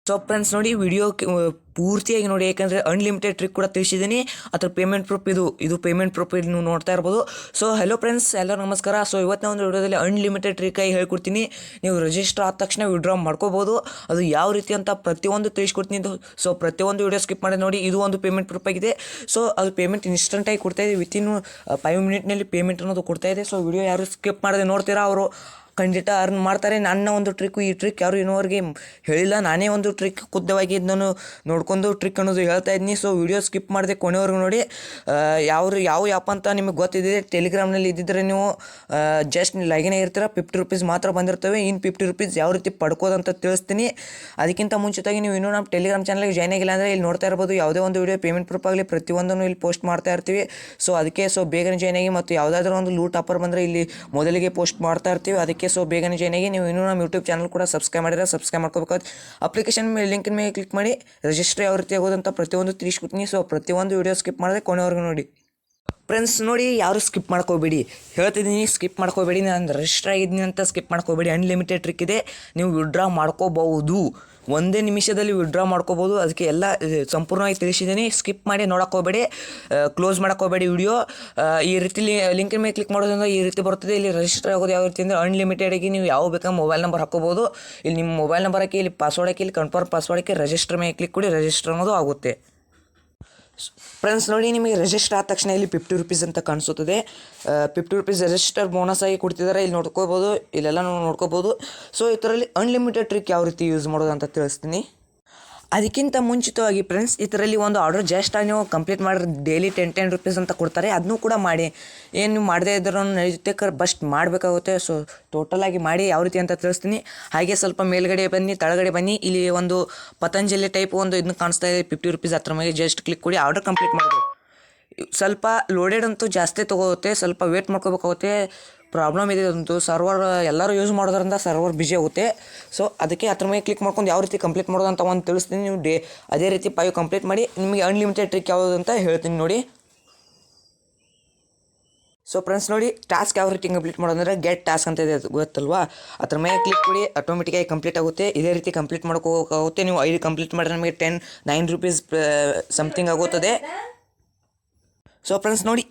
So friends ನೋಡಿ video ಪೂರ್ತಿಯಾಗಿ ನೋಡಿ, ಯಾಕಂದರೆ ಅನ್ಲಿಮಿಟೆಡ್ ಟ್ರಿಕ್ ಕೂಡ ತಿಳಿಸಿದ್ದೀನಿ. ಅದರ ಪೇಮೆಂಟ್ ಪ್ರೂಫ್ ಇದು ಪೇಮೆಂಟ್ ಪ್ರೂಫ್ ನೀವು ನೋಡ್ತಾ ಇರ್ಬೋದು. ಸೊ ಹಲೋ ಫ್ರೆಂಡ್ಸ್, ಎಲ್ಲರೂ ನಮಸ್ಕಾರ. ಸೊ ಇವತ್ತಿನ ಒಂದು ವಿಡಿಯೋದಲ್ಲಿ ಅನ್ಲಿಮಿಟೆಡ್ ಟ್ರಿಕ್ಕಾಗಿ ಹೇಳ್ಕೊಡ್ತೀನಿ. ನೀವು ರಿಜಿಸ್ಟರ್ ಆದ ತಕ್ಷಣ ವಿಡ್ರಾ ಮಾಡ್ಕೋಬೋದು. ಅದು ಯಾವ ರೀತಿ ಅಂತ ಪ್ರತಿಯೊಂದು ತಿಳಿಸ್ಕೊಡ್ತೀನಿ. ಸೊ ಪ್ರತಿಯೊಂದು ವಿಡಿಯೋ ಸ್ಕಿಪ್ ಮಾಡಿ ನೋಡಿ. ಇದು ಒಂದು ಪೇಮೆಂಟ್ ಪ್ರೂಫ್ ಆಗಿದೆ. ಸೊ ಅದು ಪೇಮೆಂಟ್ ಇನ್ಸ್ಟಂಟಾಗಿ ಕೊಡ್ತಾಯಿದೆ. ವಿತಿನ್ 5 ಮಿನಿಟ್ನಲ್ಲಿ ಪೇಮೆಂಟ್ ಅನ್ನೋದು ಕೊಡ್ತಾಯಿದೆ. ಸೊ ವಿಡಿಯೋ ಯಾರು ಸ್ಕಿಪ್ ಮಾಡದೆ ನೋಡ್ತೀರಾ ಅವರು ಖಂಡಿತ ಅರ್ನ್ ಮಾಡ್ತಾರೆ. ನನ್ನ ಒಂದು ಟ್ರಿಕ್ಕು, ಈ ಟ್ರಿಕ್ ಯಾರು ಇನ್ನೋವರೆಗೆ ಹೇಳಿಲ್ಲ. ನಾನೇ ಒಂದು ಟ್ರಿಕ್ ಖುದ್ದವಾಗಿ ನಾನು ನೋಡ್ಕೊಂಡು ಟ್ರಿಕ್ ಅನ್ನೋದು ಹೇಳ್ತಾ ಇದ್ದೀನಿ. ಸೊ ವಿಡಿಯೋ ಸ್ಕಿಪ್ ಮಾಡಿದೆ ಕೊನೆವರೆಗೂ ನೋಡಿ. ಯಾವ ಆ್ಯಪ್ ಅಂತ ನಿಮಗೆ ಗೊತ್ತಿದೆ, ಟೆಲಿಗ್ರಾಮ್ನಲ್ಲಿ ಇದ್ದಿದ್ದರೆ ನೀವು ಜಸ್ಟ್ ಲಾಗಿನ್ ಆಗಿರ್ತೀರ. 50 ರೂಪೀಸ್ ಮಾತ್ರ ಬಂದಿರ್ತವೆ. ಇನ್ನು 50 ರೂಪೀಸ್ ಯಾವ ರೀತಿ ಪಡ್ಕೋದಂತ ತಿಳಿಸ್ತೀನಿ. ಅದಕ್ಕಿಂತ ಮುಂಚಿತವಾಗಿ ನೀವು ಇನ್ನೂ ನಮ್ಮ ಟೆಲಿಗ್ರಾಮ್ ಚಾನಲ್ಗೆ ಜಾಯ್ನ್ ಆಗಿಲ್ಲ ಅಂದರೆ ಇಲ್ಲಿ ನೋಡ್ತಾ ಇರ್ಬೋದು. ಯಾವುದೇ ಒಂದು ವಿಡಿಯೋ ಪೇಮೆಂಟ್ ಪ್ರೂಫ್ ಆಗಲಿ ಪ್ರತಿಯೊಂದನ್ನು ಇಲ್ಲಿ ಪೋಸ್ಟ್ ಮಾಡ್ತಾ ಇರ್ತೀವಿ. ಸೊ ಅದಕ್ಕೆ ಬೇಗನೆ ಜಾಯ್ನ್ ಆಗಿ. ಮತ್ತು ಯಾವುದಾದ್ರೂ ಒಂದು ಲೂಟ್ ಆಫರ್ ಬಂದರೆ ಇಲ್ಲಿ ಮೊದಲಿಗೆ ಪೋಸ್ಟ್ ಮಾಡ್ತಾ ಇರ್ತೀವಿ. ಅದಕ್ಕೆ ಸೊ ಬೇಗನೆ ಜಾಯ್ನ್ ಆಗಿ. ನೀವು ಇನ್ನೂ ನಮ್ಮ ಯೂಟ್ಯೂಬ್ ಚಾನಲ್ ಕೂಡ ಸಬ್ಸ್ಕ್ರೈಬ್ ಮಾಡಿದ್ರೆ ಸಬ್ಸ್ಕ್ರೈಬ್ ಮಾಡ್ಕೋಬೇಕಾಗುತ್ತೆ. ಅಪ್ಲಿಕೇಶನ್ ಮೇಲೆ ಲಿಂಕಿನ ಮೇಲೆ ಕ್ಲಿಕ್ ಮಾಡಿ ರಿಜಿಸ್ಟರ್ ಯಾವ ರೀತಿ ಆಗೋದಂತ ಪ್ರತಿಯೊಂದು ತಿಳಿಸ್ಕೊಡ್ತೀನಿ. ಸೊ ಪ್ರತಿಯೊಂದು ವಿಡಿಯೋ ಸ್ಕಿಪ್ ಮಾಡಿದ್ರೆ ಕೊನೆವರೆಗೂ ನೋಡಿ. ಫ್ರೆಂಡ್ಸ್ ನೋಡಿ, ಯಾರು ಸ್ಕಿಪ್ ಮಾಡ್ಕೋಬೇಡಿ, ಹೇಳ್ತಿದ್ದೀನಿ. ಸ್ಕಿಪ್ ಮಾಡ್ಕೋಬೇಡಿ. ನಾನು ರಿಜಿಸ್ಟರ್ ಆಗಿದ್ದೀನಿ ಅಂತ ಸ್ಕಿಪ್ ಮಾಡ್ಕೋಬೇಡಿ. ಅನ್ಲಿಮಿಟೆಡ್ ಟ್ರಿಕ್ ಇದೆ, ನೀವು ವಿಡ್ರಾ ಮಾಡ್ಕೋಬಹುದು. ಒಂದೇ ನಿಮಿಷದಲ್ಲಿ ವಿಡ್ರಾ ಮಾಡ್ಕೋಬೋದು. ಅದಕ್ಕೆ ಎಲ್ಲ ಸಂಪೂರ್ಣವಾಗಿ ತಿಳಿಸಿದ್ದೀನಿ. ಸ್ಕಿಪ್ ಮಾಡಿ ನೋಡೋಕ್ಕೋಗಬೇಡಿ, ಕ್ಲೋಸ್ ಮಾಡೋಕ್ಕೋಗಬೇಡಿ ವಿಡಿಯೋ. ಈ ರೀತಿ ಲಿಂಕಿನ ಮೇಲೆ ಕ್ಲಿಕ್ ಮಾಡೋದ್ರಿಂದ ಈ ರೀತಿ ಬರ್ತದೆ. ಇಲ್ಲಿ ರಿಜಿಸ್ಟರ್ ಆಗೋದು ಯಾವ ರೀತಿ ಅಂದರೆ ಅನ್ಲಿಮಿಟೆಡಾಗಿ ನೀವು ಯಾವ ಬೇಕಾದ್ರೆ ಮೊಬೈಲ್ ನಂಬರ್ ಹಾಕೋಬೋದು. ಇಲ್ಲಿ ನಿಮ್ಮ ಮೊಬೈಲ್ ನಂಬರ್ ಹಾಕಿ, ಇಲ್ಲಿ ಪಾಸ್ವರ್ಡ್ ಹಾಕಿ, ಇಲ್ಲಿ ಕನ್ಫರ್ಮ್ ಪಾಸ್ವರ್ಡ್ ಹಾಕಿ ರಿಜಿಸ್ಟರ್ ಮೇಲೆ ಕ್ಲಿಕ್ ಕೊಡಿ. ರಿಜಿಸ್ಟರ್ ಅನ್ನೋದು ಆಗುತ್ತೆ. ಫ್ರೆಂಡ್ಸ್ ನೋಡಿ, ನಿಮಗೆ ರಿಜಿಸ್ಟರ್ ಆದ ತಕ್ಷಣ ಇಲ್ಲಿ 50 ರೂಪೀಸ್ ಅಂತ ಕಾಣಿಸುತ್ತದೆ. 50 ರೂಪೀಸ್ ರಿಜಿಸ್ಟರ್ ಬೋನಸ್ ಆಗಿ ಕೊಡ್ತಿದ್ದಾರೆ. ಇಲ್ಲಿ ನೋಡ್ಕೋಬೋದು, ಇಲ್ಲೆಲ್ಲ ನೋಡ್ಕೋಬೋದು. ಸೊ ಇದರಲ್ಲಿ ಅನ್ಲಿಮಿಟೆಡ್ ಟ್ರಿಕ್ ಯಾವ ರೀತಿ ಯೂಸ್ ಮಾಡೋದು ಅಂತ ತಿಳಿಸ್ತೀನಿ. ಅದಕ್ಕಿಂತ ಮುಂಚಿತವಾಗಿ ಫ್ರೆಂಡ್ಸ್, ಇದರಲ್ಲಿ ಒಂದು ಆರ್ಡರ್ ಜಸ್ಟ್ ನೀವು ಕಂಪ್ಲೀಟ್ ಮಾಡಿದ್ರೆ ಡೈಲಿ 10 ರೂಪೀಸ್ ಅಂತ ಕೊಡ್ತಾರೆ. ಅದನ್ನೂ ಕೂಡ ಮಾಡಿ. ಏನು ನೀವು ಮಾಡದೇ ಇದ್ರೂ ನಡೆಯುತ್ತೆ, ಬಸ್ಟ್ ಮಾಡಬೇಕಾಗುತ್ತೆ. ಸೊ ಟೋಟಲಾಗಿ ಮಾಡಿ ಯಾವ ರೀತಿ ಅಂತ ತಿಳಿಸ್ತೀನಿ. ಹಾಗೆ ಸ್ವಲ್ಪ ಮೇಲ್ಗಡೆ ಬನ್ನಿ, ತಳಗಡೆ ಬನ್ನಿ. ಇಲ್ಲಿ ಒಂದು ಪತಂಜಲಿ ಟೈಪ್ ಒಂದು ಇದನ್ನ ಕಾಣಿಸ್ತಾ ಇದೆ. 50 ರೂಪೀಸ್ ಹತ್ರ ಮೇಲೆ ಜಸ್ಟ್ ಕ್ಲಿಕ್ ಕೊಡಿ. ಆರ್ಡರ್ ಕಂಪ್ಲೀಟ್ ಮಾಡೋದು. ಸ್ವಲ್ಪ ಲೋಡೆಡ್ ಅಂತೂ ಜಾಸ್ತಿ ತೊಗೋಗುತ್ತೆ, ಸ್ವಲ್ಪ ವೇಟ್ ಮಾಡ್ಕೋಬೇಕಾಗುತ್ತೆ. ಪ್ರಾಬ್ಲಮ್ ಇದೆ, ಒಂದು ಸರ್ವರ್ ಎಲ್ಲರೂ ಯೂಸ್ ಮಾಡೋದ್ರಿಂದ ಸರ್ವರ್ ಬಿಜಿ ಆಗುತ್ತೆ. ಸೊ ಅದಕ್ಕೆ ಅದ್ರ ಮೇಲೆ ಕ್ಲಿಕ್ ಮಾಡ್ಕೊಂಡು ಯಾವ ರೀತಿ ಕಂಪ್ಲೀಟ್ ಮಾಡೋದು ಅಂತ ಒಂದು ತಿಳಿಸ್ತೀನಿ. ನೀವು ಅದೇ ರೀತಿ 5 ಕಂಪ್ಲೀಟ್ ಮಾಡಿ. ನಿಮಗೆ ಅನ್ಲಿಮಿಟೆಡ್ ಟ್ರಿಕ್ ಯಾವುದು ಅಂತ ಹೇಳ್ತೀನಿ ನೋಡಿ. ಸೊ ಫ್ರೆಂಡ್ಸ್ ನೋಡಿ, ಟಾಸ್ಕ್ ಯಾವ ರೀತಿ ಕಂಪ್ಲೀಟ್ ಮಾಡೋದಂದರೆ ಗೆಟ್ ಟಾಸ್ಕ್ ಅಂತ ಇದೆ, ಗೊತ್ತಲ್ವಾ? ಅದ್ರ ಮೇಲೆ ಕ್ಲಿಕ್ ಕೊಡಿ, ಆಟೋಮೆಟಿಕಾಗಿ ಕಂಪ್ಲೀಟ್ ಆಗುತ್ತೆ. ಇದೇ ರೀತಿ ಕಂಪ್ಲೀಟ್ ಮಾಡ್ಕೋಬೇಕಾಗುತ್ತೆ. ನೀವು 5 ಕಂಪ್ಲೀಟ್ ಮಾಡಿದ್ರೆ ನಮಗೆ 9 ರೂಪೀಸ್ ಸಮಥಿಂಗ್ ಆಗುತ್ತದೆ. ಸೊ ಫ್ರೆಂಡ್ಸ್ ನೋಡಿ,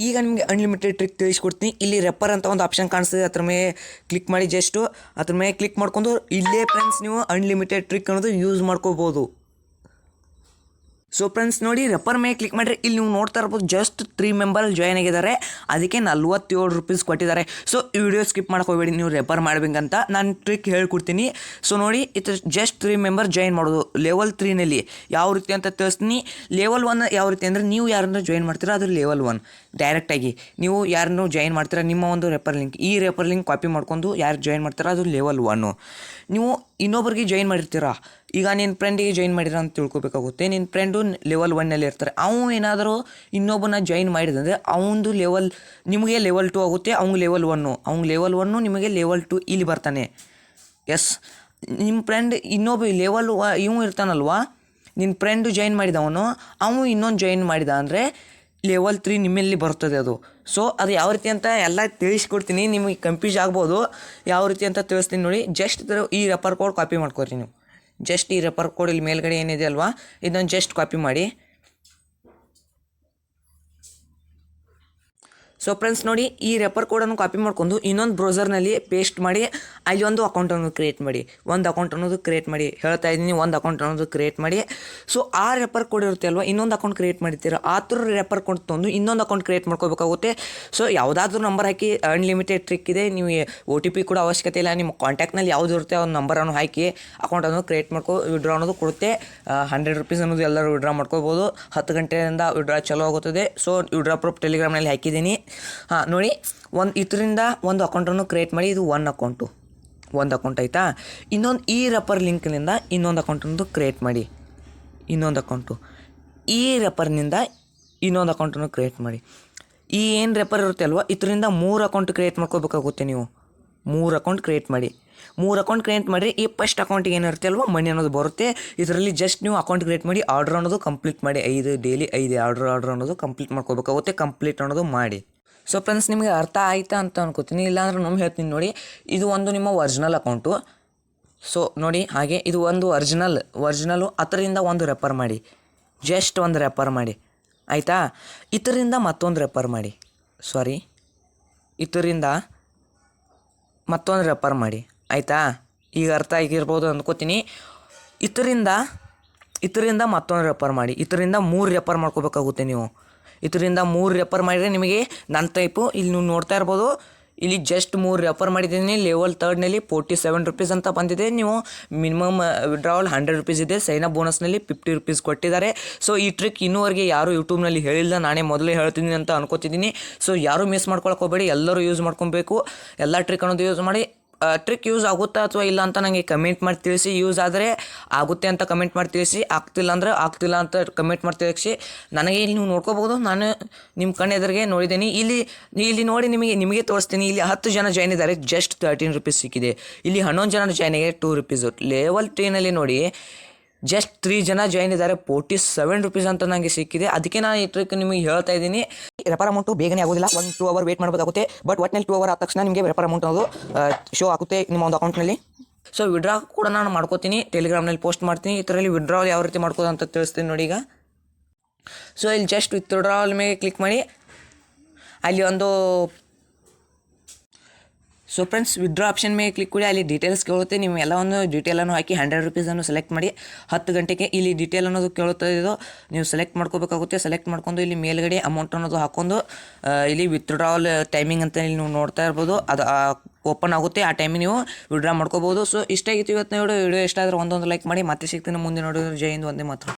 ಈಗ ನಿಮಗೆ ಅನ್ಲಿಮಿಟೆಡ್ ಟ್ರಿಕ್ ತಿಳಿಸ್ಕೊಡ್ತೀನಿ. ಇಲ್ಲಿ ರೆಫರ್ ಅಂತ ಒಂದು ಆಪ್ಷನ್ ಕಾಣಿಸ್ತದೆ, ಅದ್ರ ಮೇಲೆ ಕ್ಲಿಕ್ ಮಾಡಿ. ಜಸ್ಟು ಅದ್ರ ಮೇಲೆ ಕ್ಲಿಕ್ ಮಾಡ್ಕೊಂಡು ಇಲ್ಲೇ ಫ್ರೆಂಡ್ಸ್ ನೀವು ಅನ್ಲಿಮಿಟೆಡ್ ಟ್ರಿಕ್ ಅನ್ನೋದು ಯೂಸ್ ಮಾಡ್ಕೋಬೋದು. ಸೊ ಫ್ರೆಂಡ್ಸ್ ನೋಡಿ, ರೆಫರ್ ಮೇಲೆ ಕ್ಲಿಕ್ ಮಾಡಿರಿ. ಇಲ್ಲಿ ನೀವು ನೋಡ್ತಾ ಇರ್ಬೋದು, ಜಸ್ಟ್ 3 ಮೆಂಬರ್ ಜಾಯ್ನ್ ಆಗಿದ್ದಾರೆ. ಅದಕ್ಕೆ 47 ರೂಪೀಸ್ ಕೊಟ್ಟಿದ್ದಾರೆ. ಸೊ ಈ ವಿಡಿಯೋ ಸ್ಕಿಪ್ ಮಾಡ್ಕೋಬೇಡಿ, ನೀವು ರೆಫರ್ ಮಾಡ್ಬೇಕಂತ ನಾನು ಟ್ರಿಕ್ ಹೇಳ್ಕೊಡ್ತೀನಿ. ಸೊ ನೋಡಿ, ಇದು ಜಸ್ಟ್ 3 ಮೆಂಬರ್ ಜಾಯ್ನ್ ಮಾಡೋದು ಲೆವೆಲ್ 3ನಲ್ಲಿ ಯಾವ ರೀತಿ ಅಂತ ತಿಳಿಸ್ತೀನಿ. ಲೆವೆಲ್ 1 ಯಾವ ರೀತಿ ಅಂದರೆ, ನೀವು ಯಾರನ್ನ ಜಾಯ್ನ್ ಮಾಡ್ತೀರಾ ಅದು ಲೆವೆಲ್ 1. ಡೈರೆಕ್ಟಾಗಿ ನೀವು ಯಾರನ್ನು ಜಾಯ್ನ್ ಮಾಡ್ತೀರಾ, ನಿಮ್ಮ ಒಂದು ರೆಫರ್ ಲಿಂಕ್, ಈ ರೆಫರ್ ಲಿಂಕ್ ಕಾಪಿ ಮಾಡ್ಕೊಂಡು ಯಾರು ಜಾಯ್ನ್ ಮಾಡ್ತೀರಾ ಅದು ಲೆವೆಲ್ 1. ನೀವು ಇನ್ನೊಬ್ಬರಿಗೆ ಜಾಯ್ನ್ ಮಾಡಿರ್ತೀರಾ. ಈಗ ನಿನ್ನ ಫ್ರೆಂಡಿಗೆ ಜಾಯ್ನ್ ಮಾಡಿರ ಅಂತ ತಿಳ್ಕೊಬೇಕಾಗುತ್ತೆ. ನಿನ್ನ ಫ್ರೆಂಡು ಲೆವೆಲ್ 1ನಲ್ಲಿ ಇರ್ತಾರೆ. ಅವನು ಏನಾದರೂ ಇನ್ನೊಬ್ಬನ ಜಾಯ್ನ್ ಮಾಡಿದಂದರೆ ಅವನದು ಲೆವೆಲ್ ನಿಮಗೆ ಲೆವೆಲ್ 2 ಆಗುತ್ತೆ. ಅವ್ನಿಗೆ ಲೆವೆಲ್ 1, ಅವ್ನಿಗೆ ಲೆವೆಲ್ 1 ನಿಮಗೆ ಲೆವೆಲ್ 2 ಇಲ್ಲಿ ಬರ್ತಾನೆ. ಎಸ್, ನಿಮ್ಮ ಫ್ರೆಂಡ್ ಇನ್ನೊಬ್ಬ ಲೆವೆಲ್ ಇವು ಇರ್ತಾನಲ್ವಾ, ನಿನ್ನ ಫ್ರೆಂಡು ಜಾಯ್ನ್ ಮಾಡಿದವನು, ಅವನು ಇನ್ನೊಂದು ಜಾಯ್ನ್ ಮಾಡಿದ ಅಂದರೆ ಲೆವೆಲ್ 3 ನಿಮ್ಮಲ್ಲಿ ಬರ್ತದೆ ಅದು. ಸೊ ಅದು ಯಾವ ರೀತಿ ಅಂತ ಎಲ್ಲ ತಿಳಿಸ್ಕೊಡ್ತೀನಿ. ನಿಮಗೆ ಕನ್ಫ್ಯೂಸ್ ಆಗ್ಬೋದು. ಯಾವ ರೀತಿ ಅಂತ ತಿಳಿಸ್ತೀನಿ ನೋಡಿ. ಜಸ್ಟ್ ಈ ರೆಫರ್ ಕೋಡ್ ಕಾಪಿ ಮಾಡ್ಕೊರಿ ನೀವು. ಜಸ್ಟ್ ಈ ರೆಫರ್ ಕೋಡ್ ಇಲ್ಲಿ ಮೇಲ್ಗಡೆ ಏನಿದೆ ಅಲ್ವಾ, ಇದನ್ನು ಜಸ್ಟ್ ಕಾಪಿ ಮಾಡಿ. ಸೊ ಫ್ರೆಂಡ್ಸ್ ನೋಡಿ, ಈ ರೆಫರ್ ಕೋಡನ್ನು ಕಾಪಿ ಮಾಡ್ಕೊಂಡು ಇನ್ನೊಂದು ಬ್ರೌಸರ್ನಲ್ಲಿ ಪೇಸ್ಟ್ ಮಾಡಿ ಅಲ್ಲಿ ಒಂದು ಅಕೌಂಟನ್ನು ಕ್ರಿಯೇಟ್ ಮಾಡಿ. ಒಂದು ಅಕೌಂಟ್ ಅನ್ನೋದು ಕ್ರಿಯೇಟ್ ಮಾಡಿ, ಹೇಳ್ತಾ ಇದ್ದೀನಿ, ಒಂದು ಅಕೌಂಟ್ ಅನ್ನೋದು ಕ್ರಿಯೇಟ್ ಮಾಡಿ. ಸೊ ಆ ರೆಫರ್ ಕೋಡ್ ಇರುತ್ತೆ ಅಲ್ವಾ, ಇನ್ನೊಂದು ಅಕೌಂಟ್ ಕ್ರಿಯೇಟ್ ಮಾಡಿರ್ತೀರ. ಆ ಥರ ರೆಫರ್ ಕೋಡ್ ತಂದು ಇನ್ನೊಂದು ಅಕೌಂಟ್ ಕ್ರಿಯೇಟ್ ಮಾಡ್ಕೋಬೇಕಾಗುತ್ತೆ. ಸೊ ಯಾವುದಾದ್ರೂ ನಂಬರ್ ಹಾಕಿ, ಅನ್ಲಿಮಿಟೆಡ್ ಟ್ರಿಕ್ ಇದೆ. ನೀವು OTP ಕೂಡ ಅವಶ್ಯಕತೆ ಇಲ್ಲ. ನಿಮ್ಮ ಕಾಂಟ್ಯಾಕ್ಟ್ನಲ್ಲಿ ಯಾವುದು ಇರುತ್ತೆ ಆ ನಂಬರನ್ನು ಹಾಕಿ ಅಕೌಂಟನ್ನು ಕ್ರಿಯೇಟ್ ವಿಡ್ರಾ ಅನ್ನೋದು ಕೊಡುತ್ತೆ. 100 ರೂಪೀಸ್ ಅನ್ನೋದು ಎಲ್ಲರೂ ವಿಡ್ರಾ ಮಾಡ್ಕೋಬೋದು. 10 ಗಂಟೆಯಿಂದ ವಿಡ್ರಾ ಚಲೋ ಆಗುತ್ತದೆ. ಸೊ ವಿಡ್ರಾ ಪ್ರೂಫ್ ಟೆಲಿಗ್ರಾಮ್ನಲ್ಲಿ ಹಾಕಿದ್ದೀನಿ. ನೋಡಿ, ಇದರಿಂದ ಒಂದು ಅಕೌಂಟನ್ನು ಕ್ರಿಯೇಟ್ ಮಾಡಿ. ಇದು ಒಂದು ಅಕೌಂಟ್ ಆಯಿತಾ. ಇನ್ನೊಂದು ಈ ರೆಫರ್ ಲಿಂಕ್ನಿಂದ ಇನ್ನೊಂದು ಅಕೌಂಟನ್ನು ಕ್ರಿಯೇಟ್ ಮಾಡಿ. ಇನ್ನೊಂದು ಅಕೌಂಟು ಈ ರೆಫರ್ನಿಂದ ಇನ್ನೊಂದು ಅಕೌಂಟನ್ನು ಕ್ರಿಯೇಟ್ ಮಾಡಿ. ಈ ಏನು ರೆಫರ್ ಇರುತ್ತೆ ಅಲ್ವಾ, ಇದರಿಂದ 3 ಅಕೌಂಟ್ ಕ್ರಿಯೇಟ್ ಮಾಡ್ಕೋಬೇಕಾಗುತ್ತೆ. ನೀವು 3 ಅಕೌಂಟ್ ಕ್ರಿಯೇಟ್ ಮಾಡಿ. 3 ಅಕೌಂಟ್ ಕ್ರಿಯೇಟ್ ಮಾಡಿರಿ. ಈ ಫಸ್ಟ್ ಅಕೌಂಟಿಗೆ ಏನಿರುತ್ತೆ ಅಲ್ವಾ, ಮನಿ ಅನ್ನೋದು ಬರುತ್ತೆ. ಇದರಲ್ಲಿ ಜಸ್ಟ್ ನೀವು ಅಕೌಂಟ್ ಕ್ರಿಯೇಟ್ ಮಾಡಿ, ಆರ್ಡರ್ ಅನ್ನೋದು ಕಂಪ್ಲೀಟ್ ಮಾಡಿ. ಡೈಲಿ 5 ಆರ್ಡರ್ ಅನ್ನೋದು ಕಂಪ್ಲೀಟ್ ಮಾಡ್ಕೋಬೇಕಾಗುತ್ತೆ. ಕಂಪ್ಲೀಟ್ ಅನ್ನೋದು ಮಾಡಿ. ಸೊ ಫ್ರೆಂಡ್ಸ್, ನಿಮಗೆ ಅರ್ಥ ಆಯ್ತಾ ಅಂತ ಅನ್ಕೋತೀನಿ. ಇಲ್ಲಾಂದ್ರೆ ನಾನು ಹೇಳ್ತೀನಿ ನೋಡಿ. ಇದು ಒಂದು ನಿಮ್ಮ ಒರಿಜಿನಲ್ ಅಕೌಂಟು. ಸೊ ನೋಡಿ ಹಾಗೆ ಇದು ಒಂದು ಒರಿಜಿನಲ್ಲು ಅದರಿಂದ ಒಂದು ರೆಫರ್ ಮಾಡಿ, ಜಸ್ಟ್ ಒಂದು ರೆಫರ್ ಮಾಡಿ ಆಯಿತಾ. ಇದರಿಂದ ಮತ್ತೊಂದು ರೆಫರ್ ಮಾಡಿ, ಇದರಿಂದ ಮತ್ತೊಂದು ರೆಫರ್ ಮಾಡಿ ಆಯಿತಾ. ಈಗ ಅರ್ಥ ಆಗಿರ್ಬೋದು ಅಂದ್ಕೋತೀನಿ. ಇದರಿಂದ ಮತ್ತೊಂದು ರೆಫರ್ ಮಾಡಿ, ಇದರಿಂದ 3 ರೆಫರ್ ಮಾಡ್ಕೋಬೇಕಾಗುತ್ತೆ ನೀವು. ಇದರಿಂದ 3 ರೆಫರ್ ಮಾಡಿದರೆ ನಿಮಗೆ ನನ್ನ ಟೈಪು ಇಲ್ಲಿ ನೀವು ನೋಡ್ತಾ ಇರ್ಬೋದು. ಇಲ್ಲಿ ಜಸ್ಟ್ 3 ರೆಫರ್ ಮಾಡಿದ್ದೀನಿ. ಲೆವೆಲ್ 3ನಲ್ಲಿ 47 ರುಪೀಸ್ ಅಂತ ಬಂದಿದೆ. ನೀವು ಮಿನಿಮಮ್ ವಿಡ್ರಾವಲ್ 100 ರುಪೀಸ್ ಇದೆ. ಸೈನ್ ಅಪ್ ಬೋನಸ್ನಲ್ಲಿ 50 ರುಪೀಸ್ ಕೊಟ್ಟಿದ್ದಾರೆ. ಸೊ ಈ ಟ್ರಿಕ್ ಇನ್ನೂವರೆಗೆ ಯಾರೂ ಯೂಟ್ಯೂಬ್ನಲ್ಲಿ ಹೇಳಿಲ್ಲ, ನಾನೇ ಮೊದಲೇ ಹೇಳ್ತೀನಿ ಅಂತ ಅನ್ಕೋತಿದ್ದೀನಿ. ಸೊ ಯಾರೂ ಮಿಸ್ ಮಾಡ್ಕೊಳಕ್ಕೆ ಹೋಗಬೇಡಿ, ಎಲ್ಲರೂ ಯೂಸ್ ಮಾಡ್ಕೊಬೇಕು. ಎಲ್ಲ ಟ್ರಿಕ್ ಅನ್ನೋದು ಯೂಸ್ ಮಾಡಿ. ಟ್ರಿಕ್ ಯೂಸ್ ಆಗುತ್ತಾ ಅಥವಾ ಇಲ್ಲ ಅಂತ ನನಗೆ ಕಮೆಂಟ್ ಮಾಡಿ ತಿಳಿಸಿ. ಯೂಸ್ ಆದರೆ ಆಗುತ್ತೆ ಅಂತ ಕಮೆಂಟ್ ಮಾಡಿ ತಿಳಿಸಿ, ಆಗ್ತಿಲ್ಲ ಅಂದರೆ ಆಗ್ತಿಲ್ಲ ಅಂತ ಕಮೆಂಟ್ ಮಾಡಿ ತಿಳಿಸಿ. ನನಗೆ ಇಲ್ಲಿ ನೀವು ನೋಡ್ಕೋಬೋದು, ನಾನು ನಿಮ್ಮ ಕಣ್ಣೆದುರಿಗೆ ನೋಡಿದ್ದೀನಿ. ಇಲ್ಲಿ ನೋಡಿ ನಿಮಗೆ ತೋರಿಸ್ತೀನಿ. ಇಲ್ಲಿ 10 ಜನ ಜಾಯ್ನ್ ಇದ್ದಾರೆ, ಜಸ್ಟ್ 13 ರುಪೀಸ್ ಸಿಕ್ಕಿದೆ. ಇಲ್ಲಿ 11 ಜನ ಜಾಯ್ನ್ ಆಗಿದೆ, 2 ರುಪೀಸು. ಲೆವೆಲ್ 3ನಲ್ಲಿ ನೋಡಿ ಜಸ್ಟ್ 3 ಜನ ಜಾಯ್ನ್ ಇದ್ದಾರೆ, 47 ರುಪೀಸ್ ಅಂತ ನನಗೆ ಸಿಕ್ಕಿದೆ. ಅದಕ್ಕೆ ನಾನು ಈ ಟ್ರಿಕ್ ನಿಮಗೆ ಹೇಳ್ತಾ ಇದ್ದೀನಿ. ರೆಫರ್ ಅಮೌಂಟು ಬೇಗನೆ ಆಗೋದಿಲ್ಲ, 1-2 ಅವರ್ ವೇಟ್ ಮಾಡಬೇಕಾಗುತ್ತೆ. ಬಟ್ ಒಟ್ಟಿನಲ್ಲಿ 2 ಅವರ್ ಆದ ತಕ್ಷಣ ನಿಮಗೆ ರೆಫರ್ ಅಮೌಂಟ್ ಅನ್ನೋದು ಶೋ ಆಗುತ್ತೆ ನಿಮ್ಮ ಒಂದು ಅಕೌಂಟ್ನಲ್ಲಿ. ಸೊ ವಿಡ್ರಾ ಕೂಡ ನಾನು ಮಾಡ್ಕೋತೀನಿ, ಟೆಲಿಗ್ರಾಮ್ನಲ್ಲಿ ಪೋಸ್ಟ್ ಮಾಡ್ತೀನಿ. ಇದರಲ್ಲಿ ವಿಡ್ರಾವಲ್ ಯಾವ ರೀತಿ ಮಾಡ್ಕೋದು ಅಂತ ತಿಳಿಸ್ತೀನಿ ನೋಡಿ ಈಗ. ಸೊ ಇಲ್ಲಿ ಜಸ್ಟ್ ವಿತ್ಡ್ರಾವಲ್ ಮೇಲೆ ಕ್ಲಿಕ್ ಮಾಡಿ. ಅಲ್ಲಿ ಒಂದು ಸೊ ಫ್ರೆಂಡ್ಸ್ ವಿಡ್ರಾ ಆಪ್ಷನ್ ಮೇಲೆ ಕ್ಲಿಕ್ ಮಾಡಿ. ಅಲ್ಲಿ ಡೀಟೇಲ್ಸ್ ಕೇಳುತ್ತೆ, ನೀವು ಎಲ್ಲ ಒಂದು ಡೀಟೇಲನ್ನು ಹಾಕಿ 100 ರುಪೀಸನ್ನು ಸೆಲೆಕ್ಟ್ ಮಾಡಿ. 10 ಗಂಟೆಗೆ ಇಲ್ಲಿ ಡೀಟೇಲ್ ಅನ್ನೋದು ಕೇಳುತ್ತಾ ಇದು ನೀವು ಸೆಲೆಕ್ಟ್ ಮಾಡ್ಕೋಬೇಕಾಗುತ್ತೆ. ಸೆಲೆಕ್ಟ್ ಮಾಡ್ಕೊಂಡು ಇಲ್ಲಿ ಮೇಲ್ಗಡೆ ಅಮೌಂಟ್ ಅನ್ನೋದು ಹಾಕ್ಕೊಂಡು ಇಲ್ಲಿ ವಿತ್ಡ್ರಾವಲ್ ಟೈಮಿಂಗ್ ಅಂತ ಇಲ್ಲಿ ನೀವು ನೋಡ್ತಾ ಇರ್ಬೋದು, ಅದು ಓಪನ್ ಆಗುತ್ತೆ. ಆ ಟೈಮಿಗೆ ನೀವು ವಿಡ್ರಾ ಮಾಡ್ಕೋಬೋದು. ಸೊ ಇಷ್ಟ ಆಗಿತ್ತು ಇವತ್ತಿನ ವಿಡಿಯೋ ಇಷ್ಟ ಆದರೆ ಒಂದೊಂದು ಲೈಕ್ ಮಾಡಿ. ಮತ್ತೆ ಸಿಗ್ತೀನಿ ಮುಂದೆ ನೋಡಿದ್ರೆ. ಜೈ ಹಿಂದ್, ವಂದೇ ಮಾತರಂ.